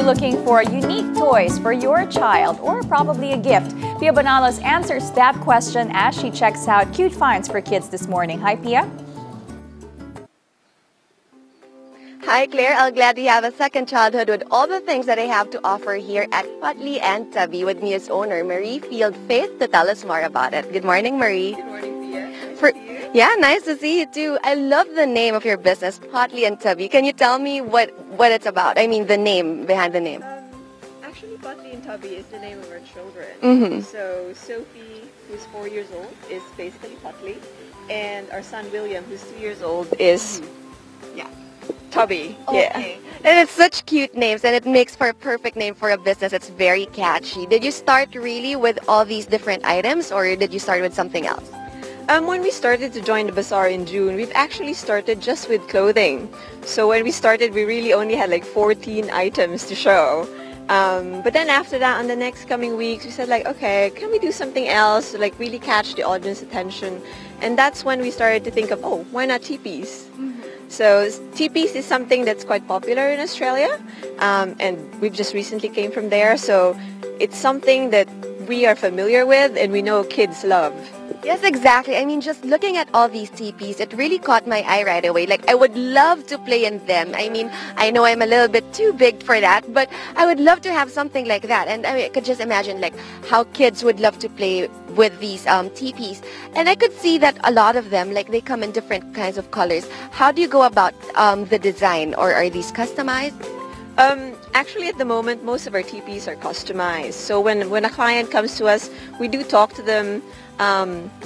looking for unique toys for your child or probably a gift? Pia Bonalos answers that question as she checks out cute finds for kids this morning. Hi, Pia. Hi, Claire. I'm glad you have a second childhood with all the things that I have to offer here at POTTLY N TUBBY with me as owner, Marie Field Faith, to tell us more about it. Good morning, Marie. Good morning, Pia. Nice to see you. Yeah, nice to see you too. I love the name of your business, POTTLY N TUBBY. Can you tell me what it's about? I mean, the name behind the name. Actually, POTTLY N TUBBY is the name of our children. Mm-hmm. So Sophie, who's 4 years old, is basically Potley, and our son William, who's 2 years old, is Tubby. Okay. And it's such cute names, and it makes for a perfect name for a business. It's very catchy. Did you start really with all these different items, or did you start with something else? When we started to join the bazaar in June, we've actually started just with clothing. So when we started, we really only had like 14 items to show. But then after that, on the next coming weeks, we said like, okay, can we do something else to like really catch the audience attention? And that's when we started to think of, oh, why not teepees? So teepees is something that's quite popular in Australia, and we've just recently came from there. So it's something that we are familiar with and we know kids love. Yes, exactly. I mean, just looking at all these teepees, it really caught my eye right away. Like, I would love to play in them. I mean, I know I'm a little bit too big for that, but I would love to have something like that. And I mean, I could just imagine like how kids would love to play with these teepees. And I could see that a lot of them, like, they come in different kinds of colors. How do you go about the design, or are these customized? Actually, at the moment, most of our teepees are customized. So when a client comes to us, we do talk to them.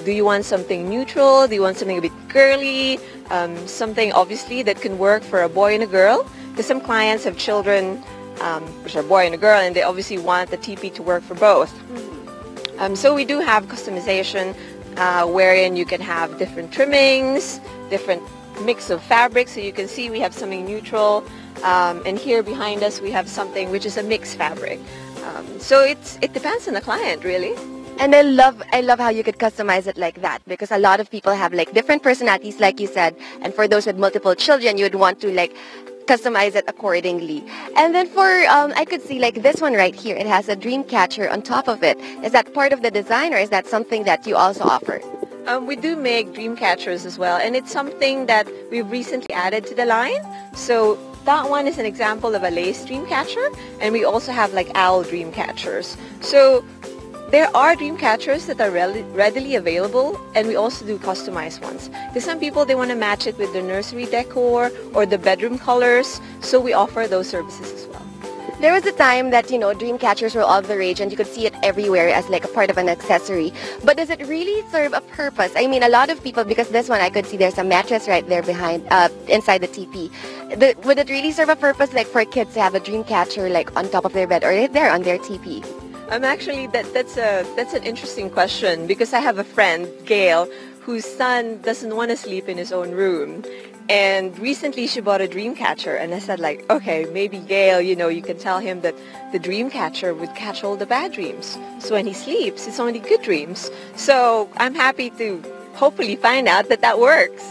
Do you want something neutral? Do you want something a bit girly? Something obviously that can work for a boy and a girl? Because some clients have children which are a boy and a girl, and they obviously want the teepee to work for both. So we do have customization wherein you can have different trimmings, different mix of fabrics. So you can see we have something neutral, and here behind us we have something which is a mixed fabric. So it depends on the client, really. And I love how you could customize it like that, because a lot of people have like different personalities, like you said, and for those with multiple children, you would want to like customize it accordingly. And then for I could see like this one right here, it has a dream catcher on top of it. Is that part of the design, or is that something that you also offer? We do make dream catchers as well, and it's something that we've recently added to the line. So that one is an example of a lace dream catcher, and we also have like owl dream catchers. So there are dream catchers that are readily available, and we also do customized ones. Because some people, they want to match it with the nursery decor or the bedroom colors, so we offer those services as well. There was a time that, you know, dream catchers were all the rage and you could see it everywhere as like a part of an accessory. But does it really serve a purpose? I mean, a lot of people, because this one I could see there's a mattress right there behind, inside the teepee. Would it really serve a purpose, like for kids to have a dream catcher like on top of their bed or right there on their teepee? Actually, that's an interesting question, because I have a friend, Gail, whose son doesn't want to sleep in his own room. And recently she bought a dream catcher, and I said like, okay, maybe Gail, you know, you can tell him that the dream catcher would catch all the bad dreams. So when he sleeps, it's only good dreams. So I'm happy to hopefully find out that that works.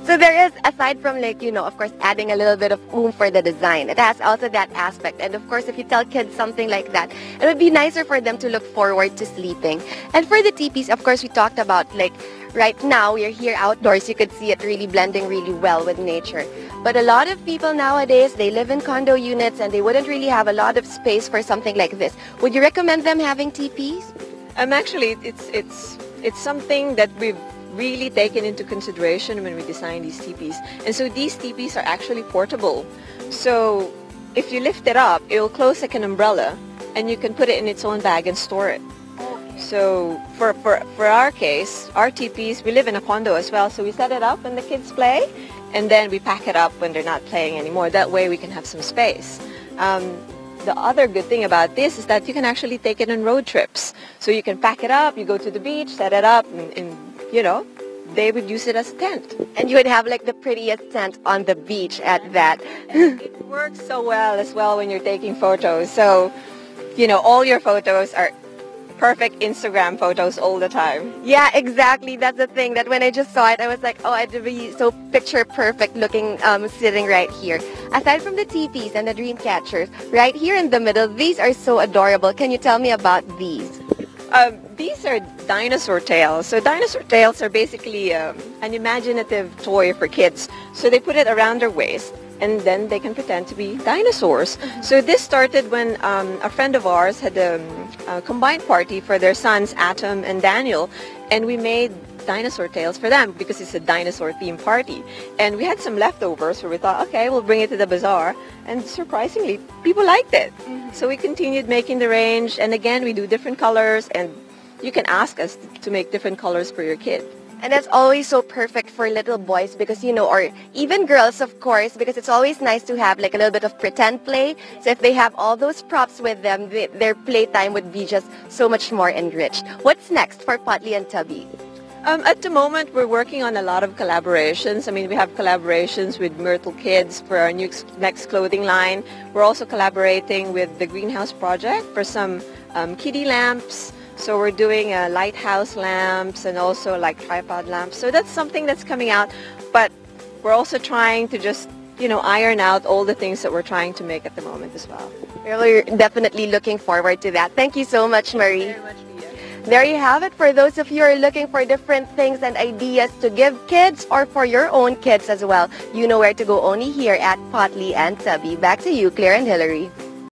So there is, aside from like, you know, of course, adding a little bit of oomph for the design, it has also that aspect. And of course, if you tell kids something like that, it would be nicer for them to look forward to sleeping. And for the teepees, of course, we talked about like, right now, we're here outdoors. You could see it really blending really well with nature. But a lot of people nowadays, they live in condo units and they wouldn't really have a lot of space for something like this. Would you recommend them having teepees? Actually, it's something that we've really taken into consideration when we design these teepees. And so these teepees are actually portable. So if you lift it up, it will close like an umbrella, and you can put it in its own bag and store it. So for our case, our teepees, we live in a condo as well, so we set it up when the kids play, and then we pack it up when they're not playing anymore. That way we can have some space. The other good thing about this is that you can actually take it on road trips. So you can pack it up, you go to the beach, set it up, and you know, they would use it as a tent. And you would have like the prettiest tent on the beach at that. And it works so well as well when you're taking photos. So, you know, all your photos are perfect Instagram photos all the time. Yeah, exactly. That's the thing, that when I just saw it, I was like, oh, I'd be so picture perfect looking, sitting right here. Aside from the teepees and the dream catchers, right here in the middle, these are so adorable. Can you tell me about these? These are dinosaur tails. So dinosaur tails are basically an imaginative toy for kids. So they put it around their waist, and then they can pretend to be dinosaurs. So this started when a friend of ours had a combined party for their sons, Atom and Daniel, and we made dinosaur tails for them because it's a dinosaur theme party. And we had some leftovers, so we thought, okay, we'll bring it to the bazaar. And surprisingly, people liked it. So we continued making the range, and again, we do different colors, and you can ask us to make different colors for your kid. And that's always so perfect for little boys because, you know, or even girls, of course, because it's always nice to have like a little bit of pretend play. So if they have all those props with them, their playtime would be just so much more enriched. What's next for Pottly and Tubby? At the moment, we're working on a lot of collaborations. I mean, we have collaborations with Myrtle Kids for our next clothing line. We're also collaborating with the Greenhouse Project for some kiddie lamps. So we're doing lighthouse lamps and also like tripod lamps. So that's something that's coming out. But we're also trying to just, you know, iron out all the things that we're trying to make at the moment as well. We're definitely looking forward to that. Thank you so much, Marie. Very much, Pia. There you have it. For those of you who are looking for different things and ideas to give kids or for your own kids as well, you know where to go, only here at Pottly and Tubby. Back to you, Claire and Hillary.